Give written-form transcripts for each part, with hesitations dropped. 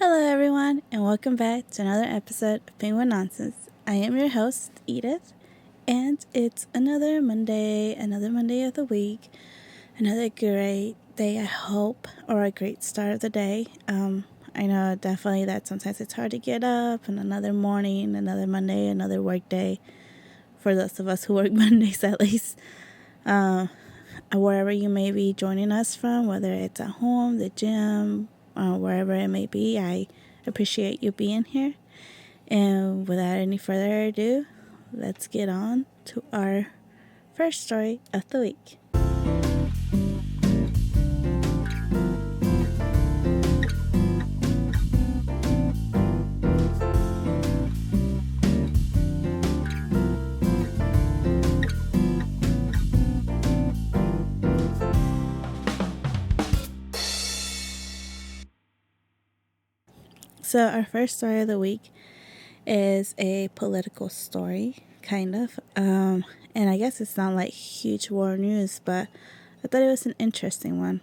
Hello, everyone, and welcome back to another episode of Penguin Nonsense. I am your host, Edith, and it's another Monday of the week, another great day, I hope, or a great start of the day. I know definitely that sometimes it's hard to get up, and another morning, another Monday, another work day, for those of us who work Mondays at least. Wherever you may be joining us from, whether it's at home, the gym, wherever it may be, I appreciate you being here. And without any further ado, let's get on to our first story of the week. So our first story of the week is a political story, kind of. And I guess it's not like huge war news, but I thought it was an interesting one.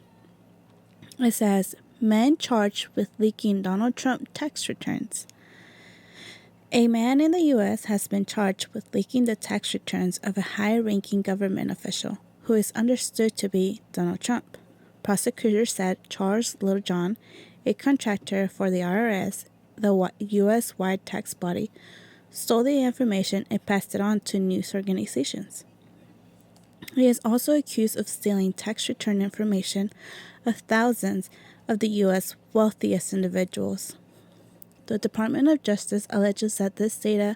It says, "Man charged with leaking Donald Trump tax returns." A man in the U.S. has been charged with leaking the tax returns of a high-ranking government official who is understood to be Donald Trump. Prosecutors said Charles Littlejohn, a contractor for the IRS, the U.S.-wide tax body, stole the information and passed it on to news organizations. He is also accused of stealing tax return information of thousands of the U.S. wealthiest individuals. The Department of Justice alleges that this data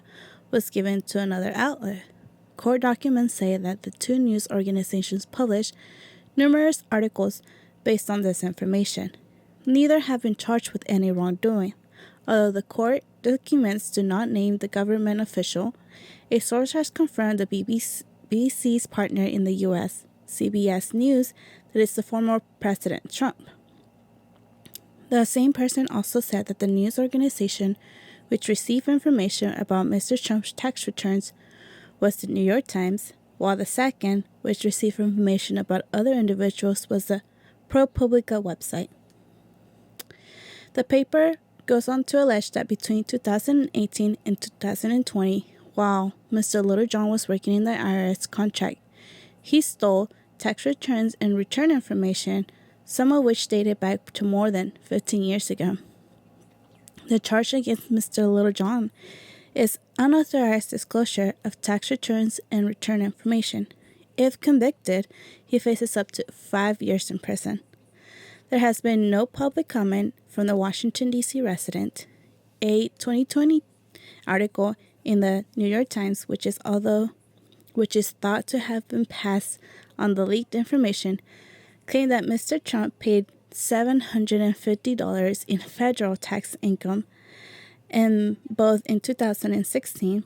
was given to another outlet. Court documents say that the two news organizations published numerous articles based on this information. Neither have been charged with any wrongdoing. Although the court documents do not name the government official, a source has confirmed the BBC's partner in the U.S., CBS News, that it's the former President Trump. The same person also said that the news organization which received information about Mr. Trump's tax returns was the New York Times, while the second, which received information about other individuals, was the ProPublica website. The paper goes on to allege that between 2018 and 2020, while Mr. Littlejohn was working in the IRS contract, he stole tax returns and return information, some of which dated back to more than 15 years ago. The charge against Mr. Littlejohn is unauthorized disclosure of tax returns and return information. If convicted, he faces up to 5 years in prison. There has been no public comment from the Washington, D.C. resident. A 2020 article in the New York Times, which is thought to have been passed on the leaked information, claimed that Mr. Trump paid $750 in federal tax income in both in 2016,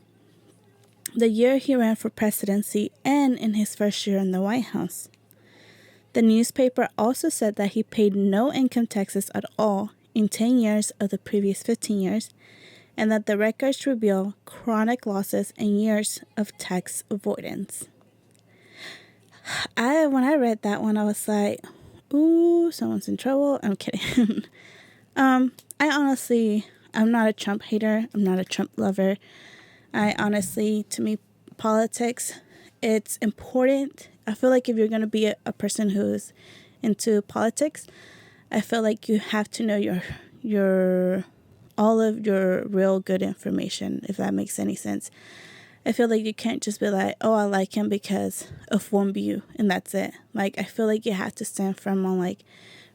the year he ran for presidency, and in his first year in the White House. The newspaper also said that he paid no income taxes at all in 10 years of the previous 15 years, and that the records reveal chronic losses and years of tax avoidance. When I read that one, I was like, ooh, someone's in trouble. I'm kidding. I'm not a Trump hater. I'm not a Trump lover. To me, politics, it's important. I feel like if you're going to be a person who's into politics, I feel like you have to know your all of your real good information, if that makes any sense. I feel like you can't just be like, oh, I like him because of one view, and that's it. Like, I feel like you have to stand firm on, like,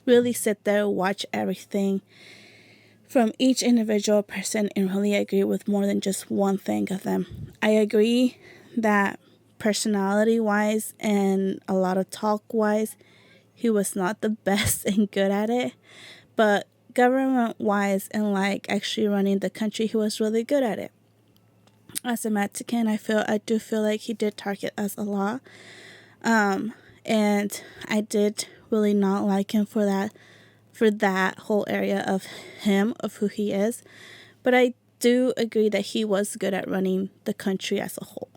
really sit there, watch everything from each individual person, and really agree with more than just one thing of them. I agree that personality-wise and a lot of talk-wise, he was not the best and good at it, but government-wise and like actually running the country, he was really good at it. As a Mexican, I do feel like he did target us a lot, and I did really not like him for that whole area of who he is, but I do agree that he was good at running the country as a whole.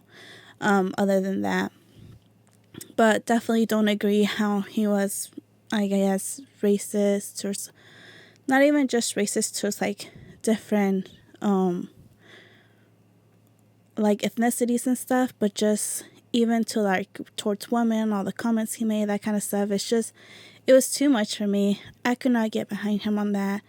Other than that, but definitely don't agree how he was, I guess, racist not even just racist towards like different like ethnicities and stuff, but just even to like towards women, all the comments he made, that kind of stuff. It's just, it was too much for me. I could not get behind him on that.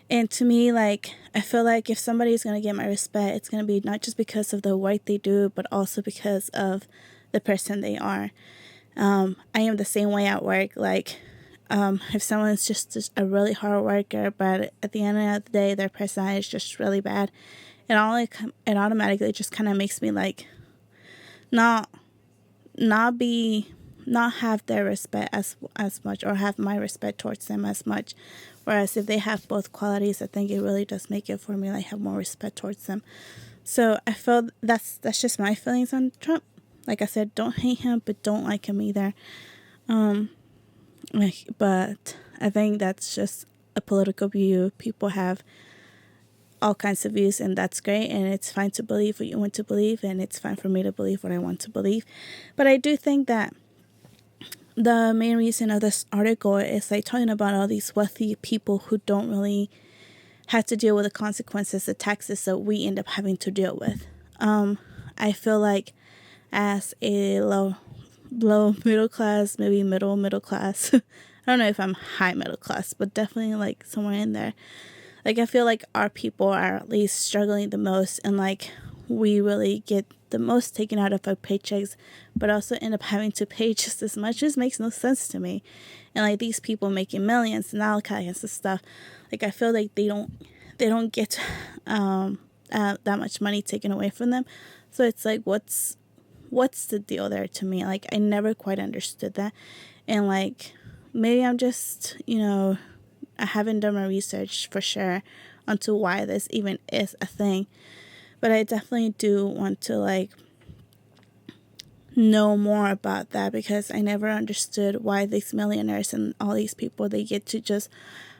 And to me, like, I feel like if somebody's going to get my respect, it's going to be not just because of the work they do, but also because of the person they are. I am the same way at work. Like, if someone's just a really hard worker, but at the end of the day, their personality is just really bad, it automatically just kind of makes me like not not have their respect as much, or have my respect towards them as much. Whereas if they have both qualities, I think it really does make it for me like have more respect towards them. So I feel that's just my feelings on Trump. Like I said, don't hate him, but don't like him either. But I think that's just a political view. People have all kinds of views, and that's great, and it's fine to believe what you want to believe, and it's fine for me to believe what I want to believe. But I do think that the main reason of this article is like talking about all these wealthy people who don't really have to deal with the consequences of taxes that we end up having to deal with. I feel like as a low middle class, maybe middle class, I don't know if I'm high middle class, but definitely like somewhere in there. Like, I feel like our people are at least struggling the most, and like we really get the most taken out of our paychecks, but also end up having to pay just as much. It just makes no sense to me. And like these people making millions and all kinds of stuff, like I feel like they don't get that much money taken away from them. So it's like, what's the deal there to me? Like, I never quite understood that. And like, maybe I'm just, I haven't done my research for sure onto why this even is a thing. But I definitely do want to like know more about that, because I never understood why these millionaires and all these people, they get to just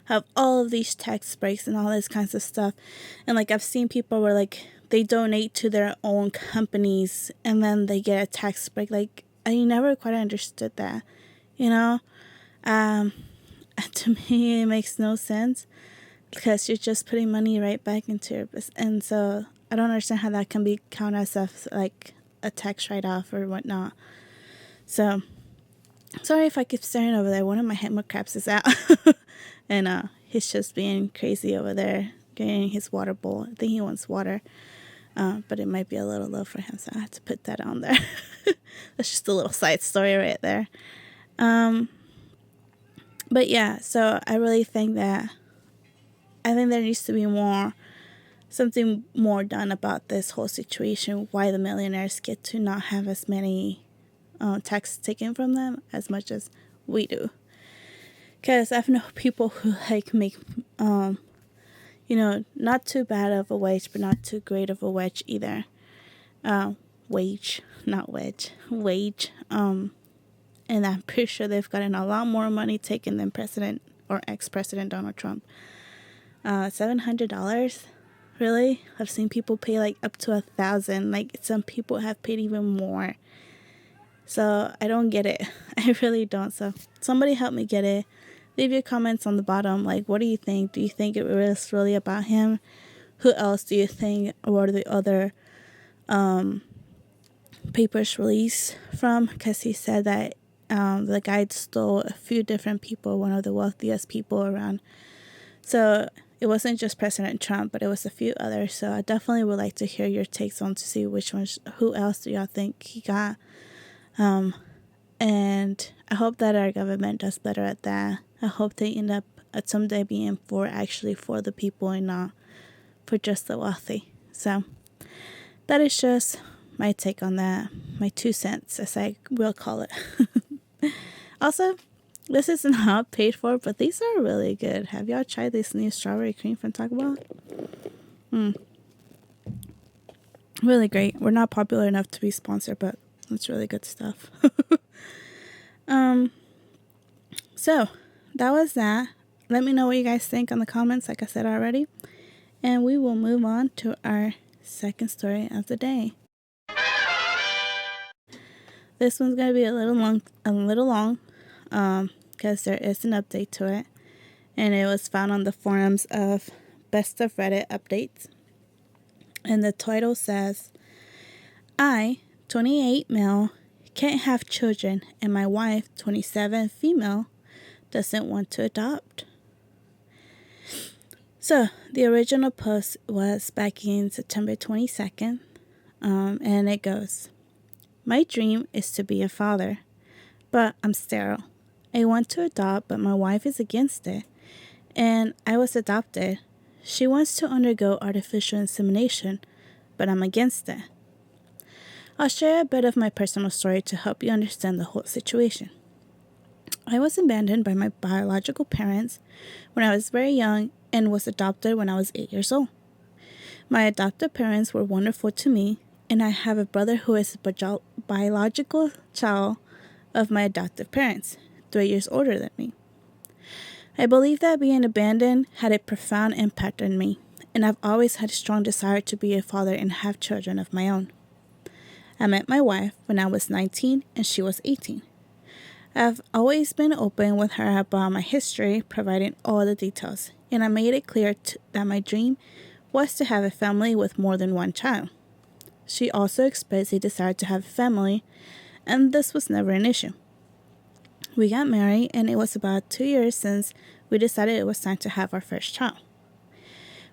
have all of these tax breaks and all this kinds of stuff. And like, I've seen people where like they donate to their own companies and then they get a tax break. Like, I never quite understood that, to me, it makes no sense, because you're just putting money right back into your business. And so I don't understand how that can be counted as like a tax write-off or whatnot. So sorry if I keep staring over there. One of my hammer crabs is out. And he's just being crazy over there, getting his water bowl. I think he wants water. But it might be a little low for him, so I have to put that on there. That's just a little side story right there. But yeah, so I really think that there needs to be something more done about this whole situation, why the millionaires get to not have as many taxes taken from them as much as we do. Because I've known people who like make, not too bad of a wage, but not too great of a wage either. Wage, not wedge, wage. And I'm pretty sure they've gotten a lot more money taken than President or ex-President Donald Trump. $700? Really? I've seen people pay like up to $1,000. Like, some people have paid even more. So I don't get it. I really don't. So somebody help me get it. Leave your comments on the bottom. Like, what do you think? Do you think it was really about him? Who else do you think were the other papers released from? Because he said that the guy stole a few different people, one of the wealthiest people around. So it wasn't just President Trump, but it was a few others. So I definitely would like to hear your takes on to see who else do y'all think he got. And I hope that our government does better at that. I hope they end up at someday being for the people and not for just the wealthy. So that is just my take on that. My 2 cents, as I will call it. Also, this is not paid for, but these are really good. Have y'all tried this new strawberry cream from Taco Bell? Really great. We're not popular enough to be sponsored, but it's really good stuff. So that was that. Let me know what you guys think on the comments, like I said already. And we will move on to our second story of the day. This one's going to be a little long, because there is an update to it. and it was found on the forums of Best of Reddit updates. And the title says, I, 28 male, can't have children, and my wife, 27 female, doesn't want to adopt. So the original post was back in September 22nd, and it goes, my dream is to be a father, but I'm sterile. I want to adopt, but my wife is against it, and I was adopted. She wants to undergo artificial insemination, but I'm against it. I'll share a bit of my personal story to help you understand the whole situation. I was abandoned by my biological parents when I was very young and was adopted when I was 8 years old. My adoptive parents were wonderful to me, and I have a brother who is a biological child of my adoptive parents, 3 years older than me. I believe that being abandoned had a profound impact on me, and I've always had a strong desire to be a father and have children of my own. I met my wife when I was 19 and she was 18. I've always been open with her about my history, providing all the details, and I made it clear that my dream was to have a family with more than one child. She also expressed a desire to have a family, and this was never an issue. We got married, and it was about 2 years since we decided it was time to have our first child.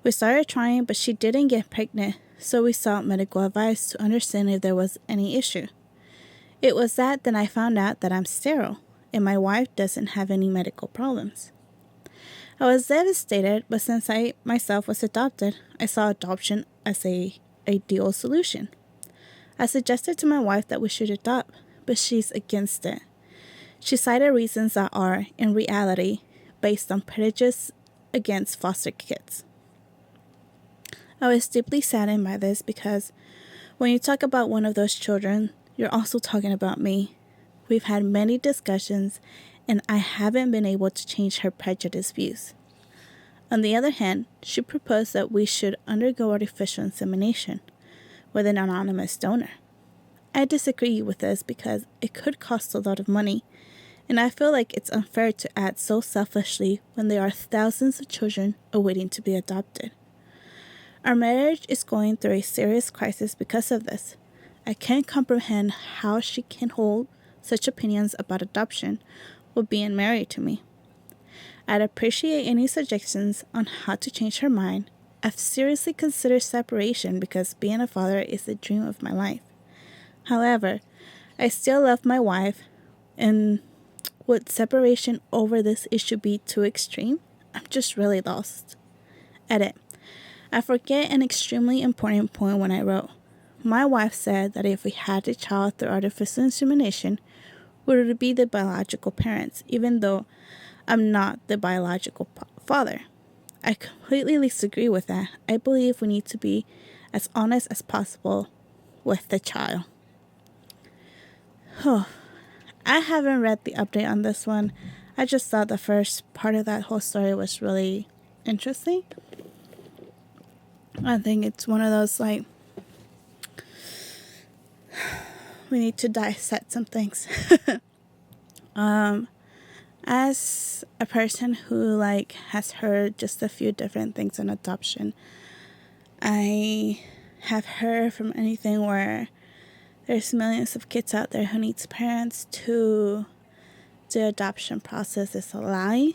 We started trying, but she didn't get pregnant, so we sought medical advice to understand if there was any issue. It was that then I found out that I'm sterile, and my wife doesn't have any medical problems. I was devastated, but since I myself was adopted, I saw adoption as a ideal solution. I suggested to my wife that we should adopt, but she's against it. She cited reasons that are, in reality, based on prejudice against foster kids. I was deeply saddened by this because when you talk about one of those children, you're also talking about me. We've had many discussions, and I haven't been able to change her prejudiced views. On the other hand, she proposed that we should undergo artificial insemination with an anonymous donor. I disagree with this because it could cost a lot of money, and I feel like it's unfair to act so selfishly when there are thousands of children awaiting to be adopted. Our marriage is going through a serious crisis because of this. I can't comprehend how she can hold such opinions about adoption while being married to me. I'd appreciate any suggestions on how to change her mind. I've seriously considered separation because being a father is the dream of my life. However, I still love my wife, and would separation over this issue be too extreme? I'm just really lost. Edit. I forget an extremely important point when I wrote. My wife said that if we had a child through artificial insemination, we would be the biological parents, even though I'm not the biological father. I completely disagree with that. I believe we need to be as honest as possible with the child. I haven't read the update on this one. I just thought the first part of that whole story was really interesting. I think it's one of those, like, we need to dissect some things. As a person who, like, has heard just a few different things on adoption, I have heard from anything where there's millions of kids out there who needs parents to the adoption process is a lie.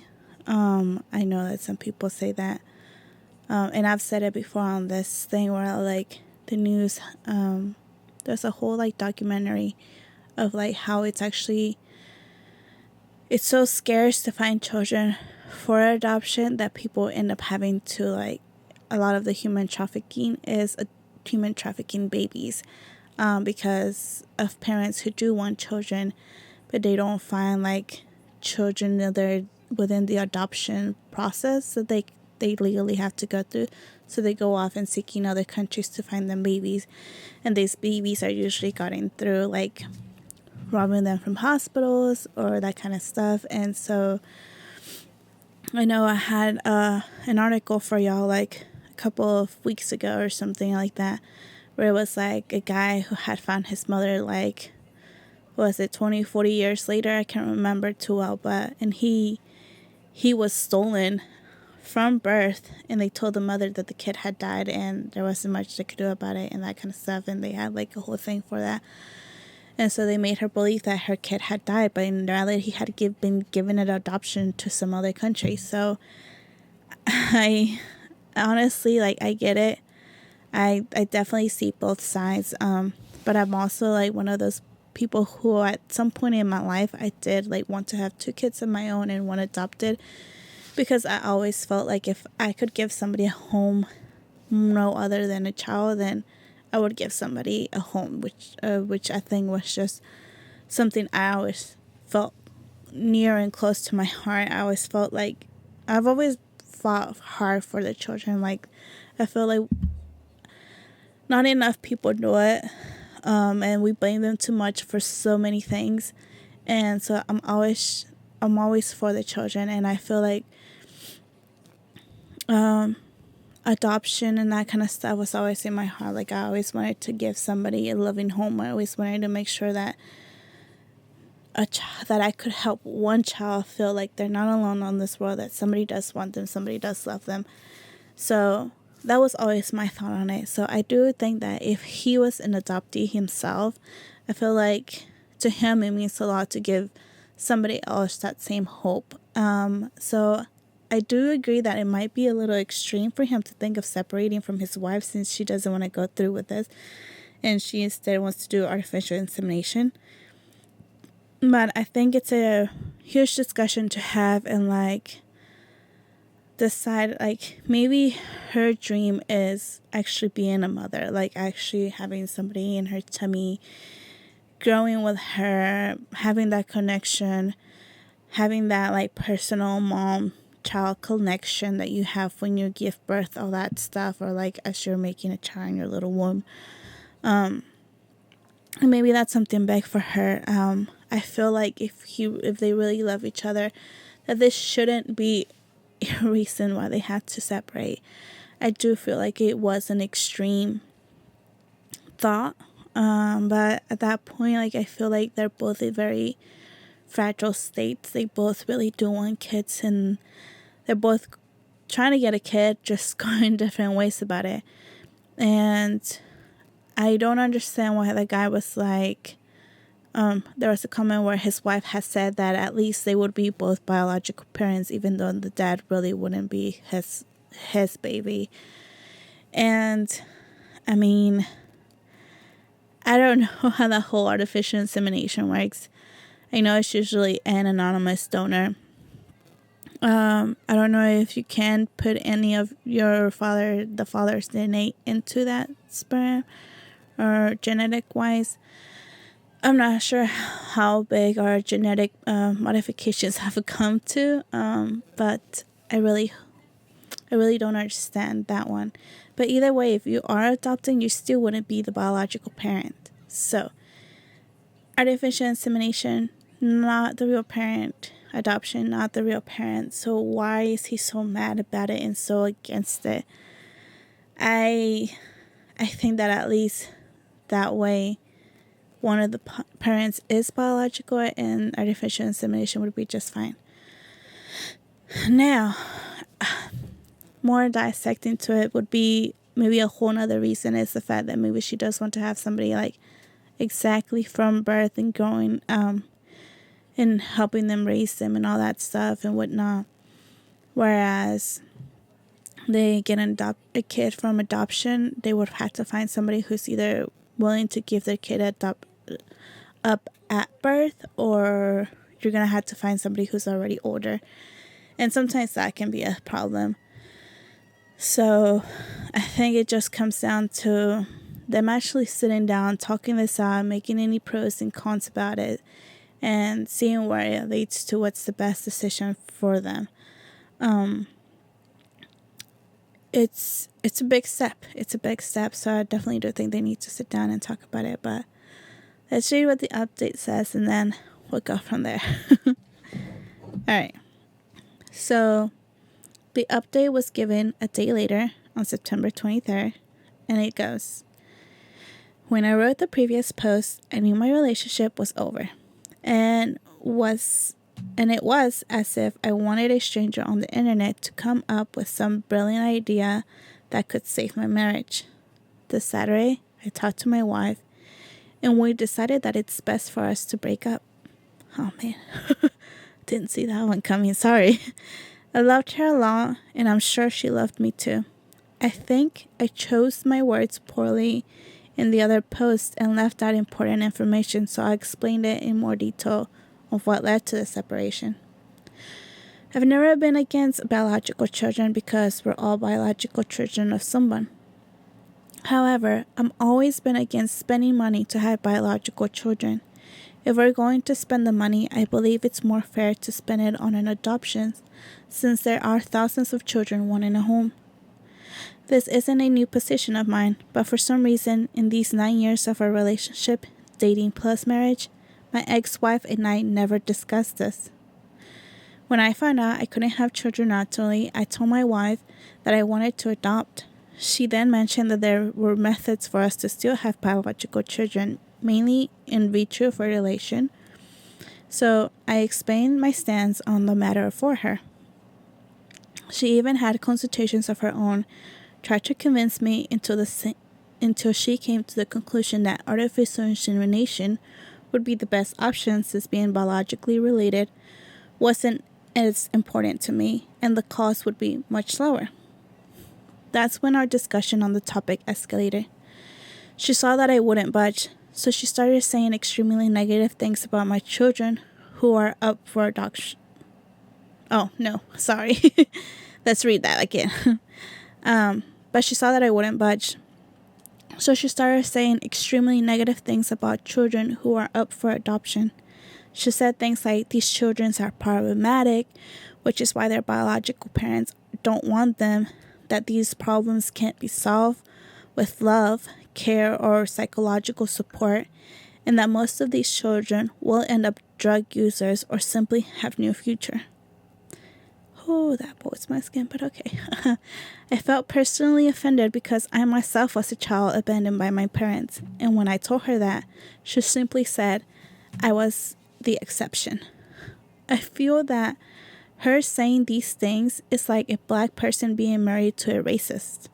I know that some people say that. And I've said it before on this thing where, like, the news, there's a whole, like, documentary of, like, how it's so scarce to find children for adoption that people end up having to, like, a lot of the human trafficking is human trafficking babies, because of parents who do want children, but they don't find, like, children that they're within the adoption process that they legally have to go through. So they go off and seek in other countries to find them babies. And these babies are usually gotten through, like, robbing them from hospitals or that kind of stuff. And so I know I had an article for y'all, like, a couple of weeks ago or something like that, where it was, like, a guy who had found his mother, like, was it 20, 40 years later? I can't remember too well, and he he was stolen from birth, and they told the mother that the kid had died and there wasn't much they could do about it and that kind of stuff, and they had like a whole thing for that. And so they made her believe that her kid had died, but in reality he had been given an adoption to some other country. So I honestly, like, I get it. I definitely see both sides. But I'm also like one of those people who at some point in my life I did like want to have 2 kids of my own and one adopted, because I always felt like if I could give somebody a home, no other than a child, then I would give somebody a home, which I think was just something I always felt near and close to my heart. I always felt like I've always fought hard for the children. Like, I feel like not enough people do it, and we blame them too much for so many things. And so I'm always for the children, and I feel like adoption and that kind of stuff was always in my heart. Like, I always wanted to give somebody a loving home. I always wanted to make sure that that I could help one child feel like they're not alone on this world, that somebody does want them, somebody does love them. So that was always my thought on it. So I do think that if he was an adoptee himself, I feel like to him it means a lot to give somebody else that same hope. So I do agree that it might be a little extreme for him to think of separating from his wife, since she doesn't want to go through with this and she instead wants to do artificial insemination. But I think it's a huge discussion to have, and like decide, like, maybe her dream is actually being a mother, like actually having somebody in her tummy, growing with her, having that connection, having that like personal mom child connection that you have when you give birth, all that stuff, or like as you're making a child in your little womb. And maybe that's something big for her. I feel like if they really love each other, that this shouldn't be a reason why they had to separate. I do feel like it was an extreme thought, but at that point, like, I feel like they're both in very fragile states. They both really do want kids, and they're both trying to get a kid, just going different ways about it. And I don't understand why the guy was like, there was a comment where his wife had said that at least they would be both biological parents, even though the dad really wouldn't be his baby. And I mean, I don't know how that whole artificial insemination works. I know it's usually an anonymous donor. I don't know if you can put any of the father's DNA into that sperm, or genetic wise. I'm not sure how big our genetic modifications have come to, but I really don't understand that one. But either way, if you are adopting, you still wouldn't be the biological parent. So, artificial insemination, not the real parent. Adoption, not the real parent. So why is he so mad about it and so against it? I think that at least that way, one of the parents is biological, and artificial insemination would be just fine. Now, more dissecting to it would be maybe a whole nother reason is the fact that maybe she does want to have somebody like exactly from birth and growing, and helping them raise them and all that stuff and whatnot. Whereas they get a kid from adoption, they would have to find somebody who's either willing to give their kid up at birth, or you're going to have to find somebody who's already older. And sometimes that can be a problem. So I think it just comes down to them actually sitting down, talking this out, making any pros and cons about it, and seeing where it leads to what's the best decision for them. It's a big step. It's a big step, so I definitely do think they need to sit down and talk about it. But let's read what the update says, and then we'll go from there. All right. So the update was given a day later on September 23rd, and it goes, "When I wrote the previous post, I knew my relationship was over and was And it was as if I wanted a stranger on the internet to come up with some brilliant idea that could save my marriage. This Saturday, I talked to my wife, and we decided that it's best for us to break up. Oh man, didn't see that one coming, sorry. I loved her a lot, and I'm sure she loved me too. I think I chose my words poorly in the other post and left out important information, so I explained it in more detail of what led to the separation. I've never been against biological children because we're all biological children of someone. However, I've always been against spending money to have biological children. If we're going to spend the money, I believe it's more fair to spend it on an adoption, since there are thousands of children wanting a home. This isn't a new position of mine, but for some reason, in these 9 years of our relationship, dating plus marriage, my ex-wife and I never discussed this. When I found out I couldn't have children naturally, I told my wife that I wanted to adopt. She then mentioned that there were methods for us to still have biological children, mainly in vitro fertilization. So I explained my stance on the matter for her. She even had consultations of her own, tried to convince me until she came to the conclusion that artificial insemination would be the best option, since being biologically related wasn't as important to me and the cost would be much lower. That's when our discussion on the topic escalated. She saw that I wouldn't budge, so she started saying extremely negative things about my children who are up for adoption. Oh, no, sorry. Let's read that again. But she saw that I wouldn't budge. So she started saying extremely negative things about children who are up for adoption. She said things like these children are problematic, which is why their biological parents don't want them, that these problems can't be solved with love, care, or psychological support, and that most of these children will end up drug users or simply have no future. Oh, that boils my skin, but okay. I felt personally offended because I myself was a child abandoned by my parents, and when I told her that, she simply said I was the exception. I feel that her saying these things is like a black person being married to a racist.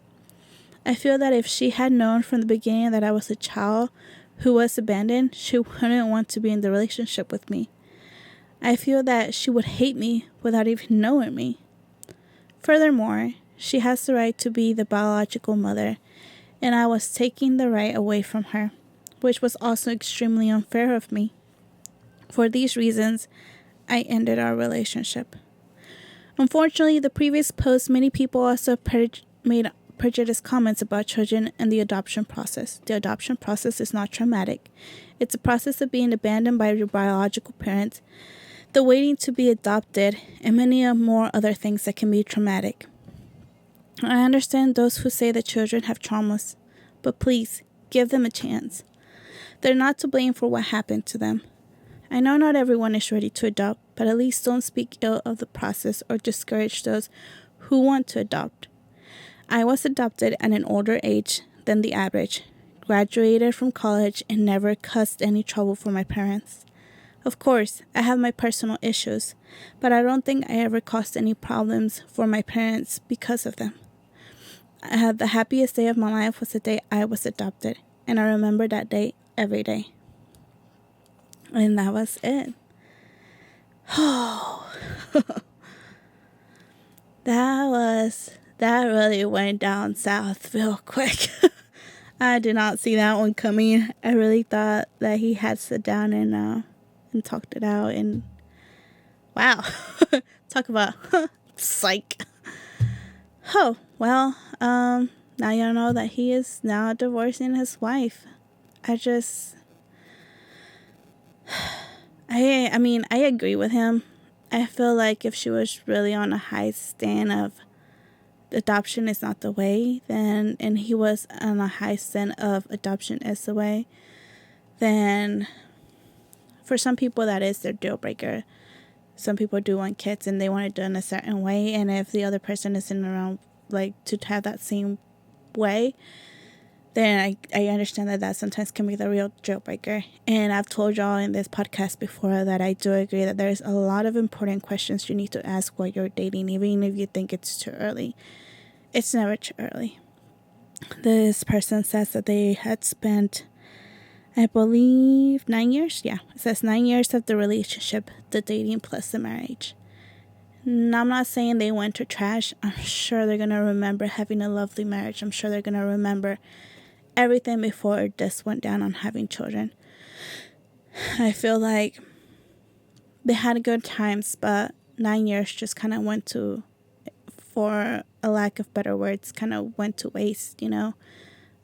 I feel that if she had known from the beginning that I was a child who was abandoned, she wouldn't want to be in the relationship with me. I feel that she would hate me without even knowing me. Furthermore, she has the right to be the biological mother, and I was taking the right away from her, which was also extremely unfair of me. For these reasons, I ended our relationship. Unfortunately, the previous post, many people also made prejudiced comments about children and the adoption process. The adoption process is not traumatic. It's a process of being abandoned by your biological parents, the waiting to be adopted, and many more other things that can be traumatic. I understand those who say that children have traumas, but please, give them a chance. They're not to blame for what happened to them. I know not everyone is ready to adopt, but at least don't speak ill of the process or discourage those who want to adopt. I was adopted at an older age than the average, graduated from college, and never caused any trouble for my parents. Of course, I have my personal issues, but I don't think I ever caused any problems for my parents because of them. I had the happiest day of my life was the day I was adopted, and I remember that day every day. And that was it. Oh, that really went down south real quick. I did not see that one coming. I really thought that he had sat down and talked it out, and wow. Talk about psych. Oh, well, now y'all know that he is now divorcing his wife. I agree with him. I feel like if she was really on a high stand of adoption is not the way, and he was on a high stand of adoption is the way, then for some people that is their deal breaker. Some people do want kids and they want it done a certain way, and if the other person isn't around like to have that same way, then I understand that sometimes can be the real deal breaker. And I've told y'all in this podcast before that I do agree that there's a lot of important questions you need to ask while you're dating, even if you think it's too early. It's never too early. This person says that they had spent, I believe, 9 years. Yeah, it says 9 years of the relationship, the dating plus the marriage. And I'm not saying they went to trash. I'm sure they're going to remember having a lovely marriage. I'm sure they're going to remember everything before this went down on having children. I feel like they had good times, but 9 years just kind of went to, for a lack of better words, kind of went to waste, you know.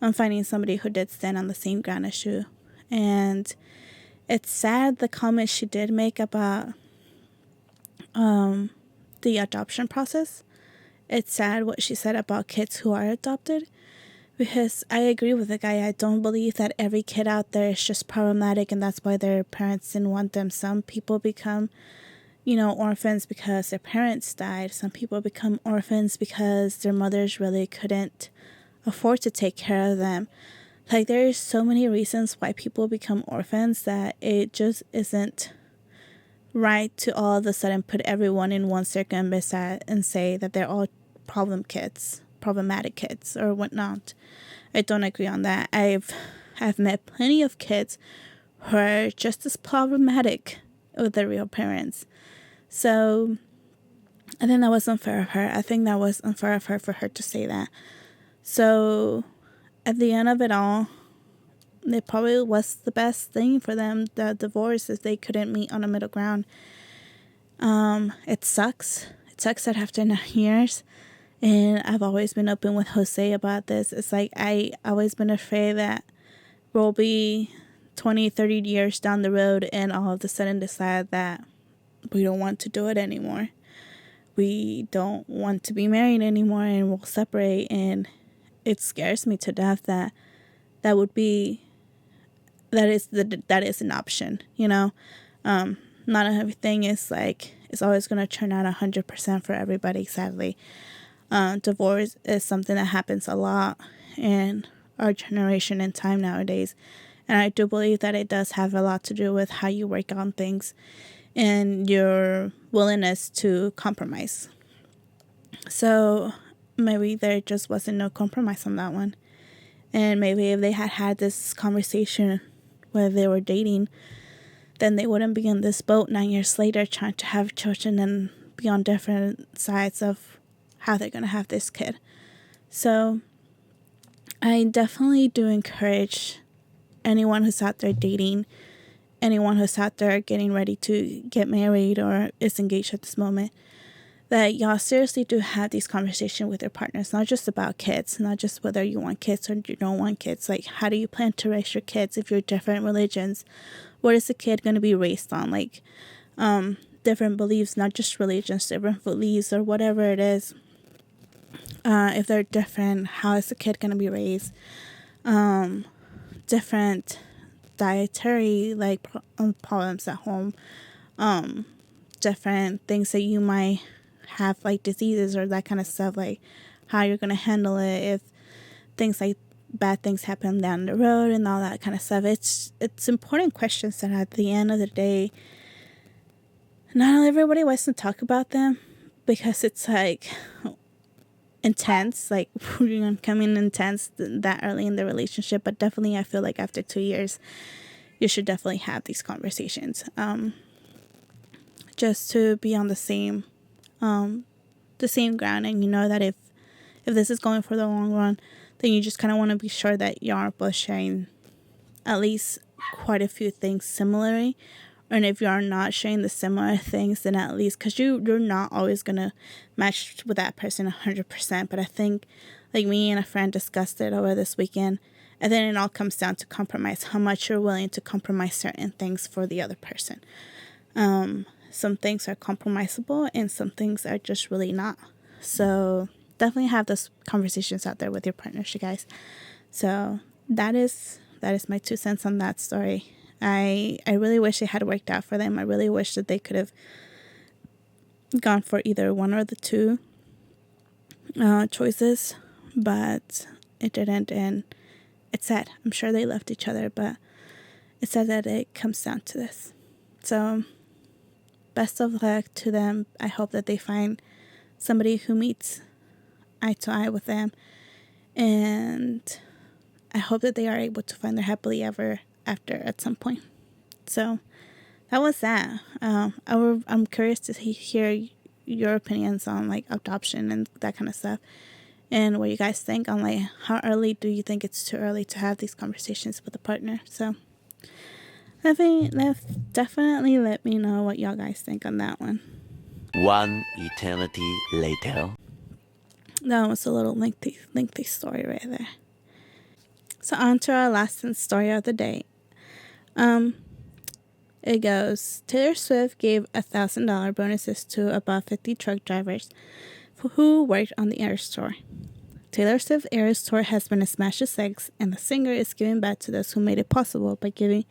I'm finding somebody who did stand on the same ground as you. And it's sad the comment she did make about the adoption process. It's sad what she said about kids who are adopted. Because I agree with the guy. I don't believe that every kid out there is just problematic and that's why their parents didn't want them. Some people become, orphans because their parents died. Some people become orphans because their mothers really couldn't afford to take care of them. Like, there are so many reasons why people become orphans that it just isn't right to all of a sudden put everyone in one circle and say that they're all problematic kids or whatnot. I don't agree on that. I've met plenty of kids who are just as problematic with their real parents. So I think that was unfair of her. I think that was unfair of her for her to say that. So at the end of it all, it probably was the best thing for them, the divorce, if they couldn't meet on a middle ground. It sucks. It sucks that after 9 years, and I've always been open with Jose about this. It's like I always been afraid that we'll be 20, 30 years down the road and all of a sudden decide that we don't want to do it anymore. We don't want to be married anymore and we'll separate. And it scares me to death that that is an option, Not everything is like, it's always going to turn out 100% for everybody, sadly. Divorce is something that happens a lot in our generation and time nowadays. And I do believe that it does have a lot to do with how you work on things and your willingness to compromise. So maybe there just wasn't no compromise on that one. And maybe if they had this conversation where they were dating, then they wouldn't be in this boat 9 years later trying to have children and be on different sides of how they're going to have this kid. So I definitely do encourage anyone who's out there dating, anyone who's out there getting ready to get married or is engaged at this moment, that y'all seriously do have these conversations with your partners, not just about kids, not just whether you want kids or you don't want kids. Like, how do you plan to raise your kids if you're different religions? What is the kid going to be raised on? Like, different beliefs, not just religions, different beliefs or whatever it is. If they're different, how is the kid going to be raised? Different dietary problems at home. Different things that you might have, like diseases or that kind of stuff, like how you're going to handle it if things like bad things happen down the road and all that kind of stuff. It's important questions that at the end of the day, not everybody wants to talk about them because it's like intense, like we're going to come in intense that early in the relationship. But definitely I feel like after 2 years you should definitely have these conversations, just to be on the same ground. And you know that if this is going for the long run, then you just kind of want to be sure that you are both sharing at least quite a few things similarly. And if you are not sharing the similar things, then at least, because you're not always going to match with that person 100%. But I think, like, me and a friend discussed it over this weekend, and then it all comes down to compromise, how much you're willing to compromise certain things for the other person. Some things are compromisable and some things are just really not. So definitely have those conversations out there with your partners, you guys. So that is my 2 cents on that story. I really wish it had worked out for them. I really wish that they could have gone for either one or the two choices, but it didn't, and it's sad. I'm sure they loved each other, but it's sad that it comes down to this. So best of luck to them. I hope that they find somebody who meets eye to eye with them, and I hope that they are able to find their happily ever after at some point. So that was that. I'm curious to hear your opinions on like adoption and that kind of stuff, and what you guys think on like how early do you think it's too early to have these conversations with a partner. So definitely let me know what y'all guys think on that one. One eternity later. That was a little lengthy story right there. So on to our last story of the day. It goes, Taylor Swift gave $1,000 bonuses to above 50 truck drivers who worked on the Eras Tour. Taylor Swift's Eras Tour has been a smash success, and the singer is giving back to those who made it possible by giving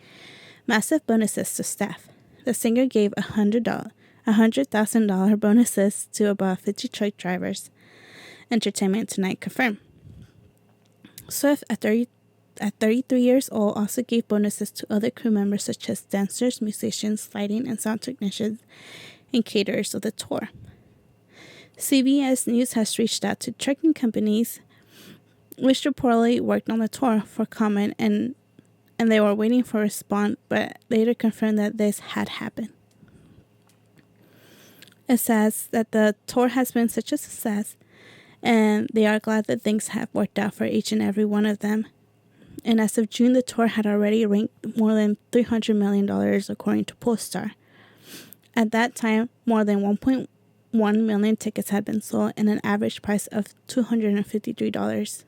massive bonuses to staff. The singer gave $100,000 bonuses to above 50 truck drivers, Entertainment Tonight confirmed. Swift, at 33 years old, also gave bonuses to other crew members such as dancers, musicians, lighting and sound technicians, and caterers of the tour. CBS News has reached out to trucking companies which reportedly worked on the tour for comment, and they were waiting for a response, but later confirmed that this had happened. It says that the tour has been such a success, and they are glad that things have worked out for each and every one of them. And as of June, the tour had already ranked more than $300 million, according to Polestar. At that time, more than 1.1 million tickets had been sold, and an average price of $253.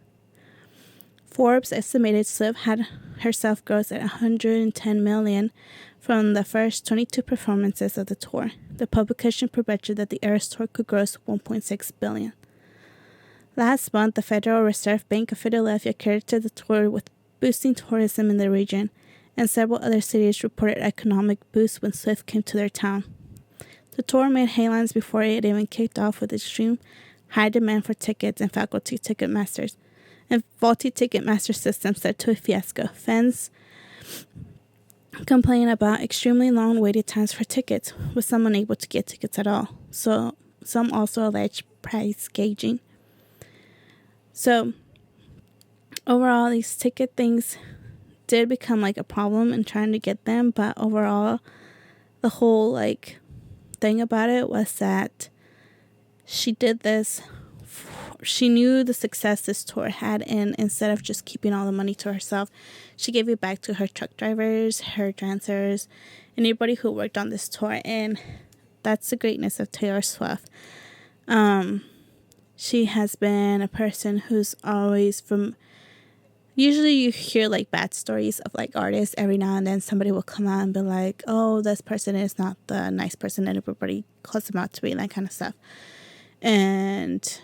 Forbes estimated Swift had herself grossed at $110 million from the first 22 performances of the tour. The publication projected that the Eras Tour could gross $1.6 billion. Last month, the Federal Reserve Bank of Philadelphia credited the tour with boosting tourism in the region, and several other cities reported economic boosts when Swift came to their town. The tour made headlines before it even kicked off, with extreme high demand for tickets and faulty Ticketmaster systems led to a fiasco. Fans complained about extremely long waiting times for tickets, with some unable to get tickets at all. So some also alleged price gouging. So overall, these ticket things did become like a problem in trying to get them, but overall, the whole like thing about it was that she did this. She knew the success this tour had, and instead of just keeping all the money to herself, she gave it back to her truck drivers, her dancers, anybody who worked on this tour. And that's the greatness of Taylor Swift. She has been a person who's always usually you hear like bad stories of like artists. Every now and then somebody will come out and be like, oh, this person is not the nice person that everybody calls them out to be, and that kind of stuff. And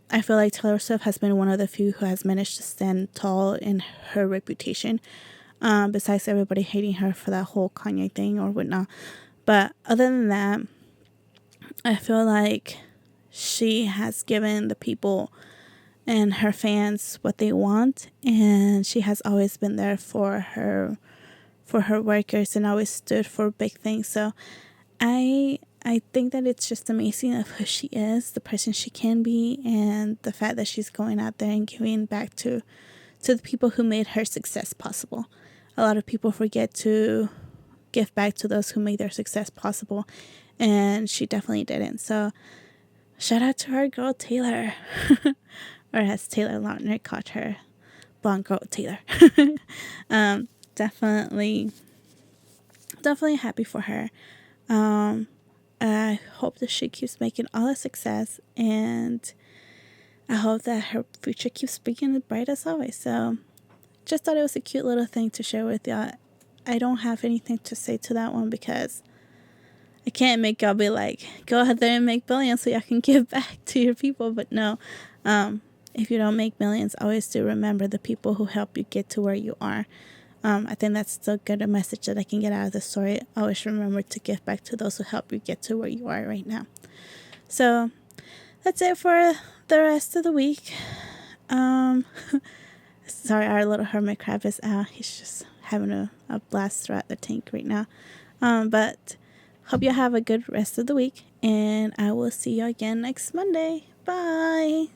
I feel like Taylor Swift has been one of the few who has managed to stand tall in her reputation, besides everybody hating her for that whole Kanye thing or whatnot. But other than that, I feel like she has given the people and her fans what they want, and she has always been there for her workers and always stood for big things. So I think that it's just amazing of who she is, the person she can be, and the fact that she's going out there and giving back to the people who made her success possible. A lot of people forget to give back to those who made their success possible, and she definitely didn't. So shout out to our girl Taylor, or as Taylor Lautner called her, blonde girl Taylor. Definitely happy for her. I hope that she keeps making all the success, and I hope that her future keeps being bright as always. So just thought it was a cute little thing to share with y'all. I don't have anything to say to that one because I can't make y'all be like, go out there and make billions so y'all can give back to your people. But no, if you don't make millions, always do remember the people who help you get to where you are. I think that's still good, a message that I can get out of the story. Always remember to give back to those who help you get to where you are right now. So that's it for the rest of the week. I Sorry, our little hermit crab is out. He's just having a blast throughout the tank right now. But hope you have a good rest of the week, and I will see you again next Monday. Bye.